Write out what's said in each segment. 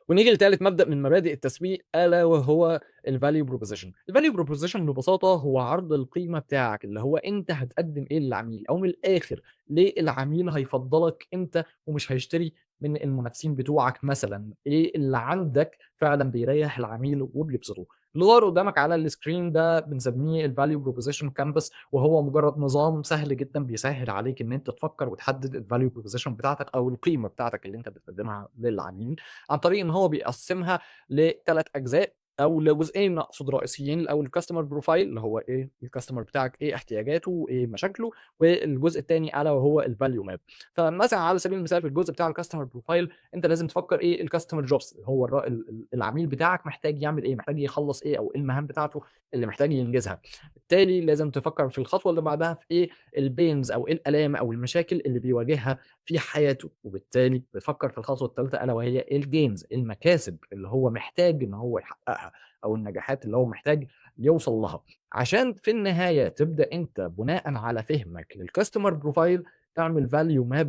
ونيجي لتالت مبدأ من مبادئ التسويق ألا وهو الvalue proposition. الvalue proposition ببساطة هو عرض القيمة بتاعك، اللي هو أنت هتقدّم إيه للعميل، أو من الآخر ليه العميل هيفضّلك أنت ومش هيشتري من المنافسين بتوعك مثلًا، إيه اللي عندك فعلًا بيريّح العميل وبيبسطه. اللي ظاهر قدّامك على الscreen ده بنسميه الvalue proposition canvas، وهو مجرد نظام سهل جدًا بيسهّل عليك إن أنت تفكّر وتحدد الvalue proposition بتاعتك أو القيمة بتاعتك اللي أنت بتقدّمها للعميل. عن طريق إن هو بيقسّمها ل3 أجزاء أو لجزئين أقصد رئيسيين. الأول الcustomer profile اللي هو إيه الcustomer بتاعك إيه احتياجاته وإيه مشاكله، والجزء التاني ألا وهو الvalue map. فمثلًا على سبيل المثال في الجزء بتاع الcustomer profile أنت لازم تفكّر إيه الcustomer jobs هو الر ال ال العميل بتاعك محتاج يعمل إيه، محتاج يخلّص إيه أو إيه المهام بتاعته اللي محتاج ينجزها. بالتالي لازم تفكّر في الخطوة اللي بعدها في إيه الpains أو إيه الآلام أو المشاكل اللي بيواجهها في حياته، وبالتالي بيفكّر في الخطوة التالتة ألا وهي الgains المكاسب اللي هو محتاج إن هو يحققها، أو النجاحات اللي هو محتاج يوصل لها، عشان في النهاية تبدأ أنت بناءً على فهمك للcustomer profile تعمل value map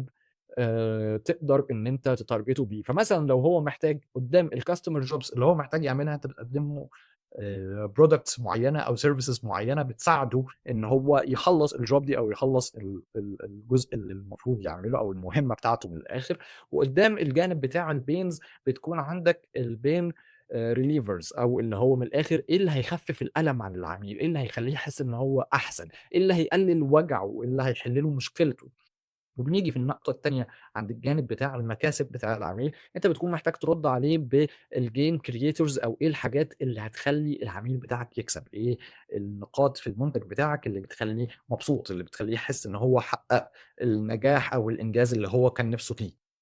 تقدر إن أنت تتارجته بيه. فمثلًا لو هو محتاج قدّام الcustomer jobs اللي هو محتاج يعملها أنت بتقدم له products معيّنة أو services معيّنة بتساعده إن هو يخلّص الjob دي أو يخلّص الجزء اللي المفروض يعمله أو المهمة بتاعته من الآخر. وقدّام الجانب بتاع الpains بتكون عندك الpain relievers أو اللي هو من الآخر إيه اللي هيخفف الألم عن العميل، إيه اللي هيخلّيه يحس إن هو أحسن، إيه اللي هيقلل وجعه، إيه اللي هيحل له مشكلته. وبنيجي في النقطة التانية عند الجانب بتاع المكاسب بتاع العميل، أنت بتكون محتاج ترد عليه بالgain creators أو إيه الحاجات اللي هتخلّي العميل بتاعك يكسب، إيه النقاط في المنتج بتاعك اللي بتخلّيه مبسوط، اللي بتخلّيه يحس إن هو حقق النجاح أو الإنجاز اللي هو كان نِفْسه فيه.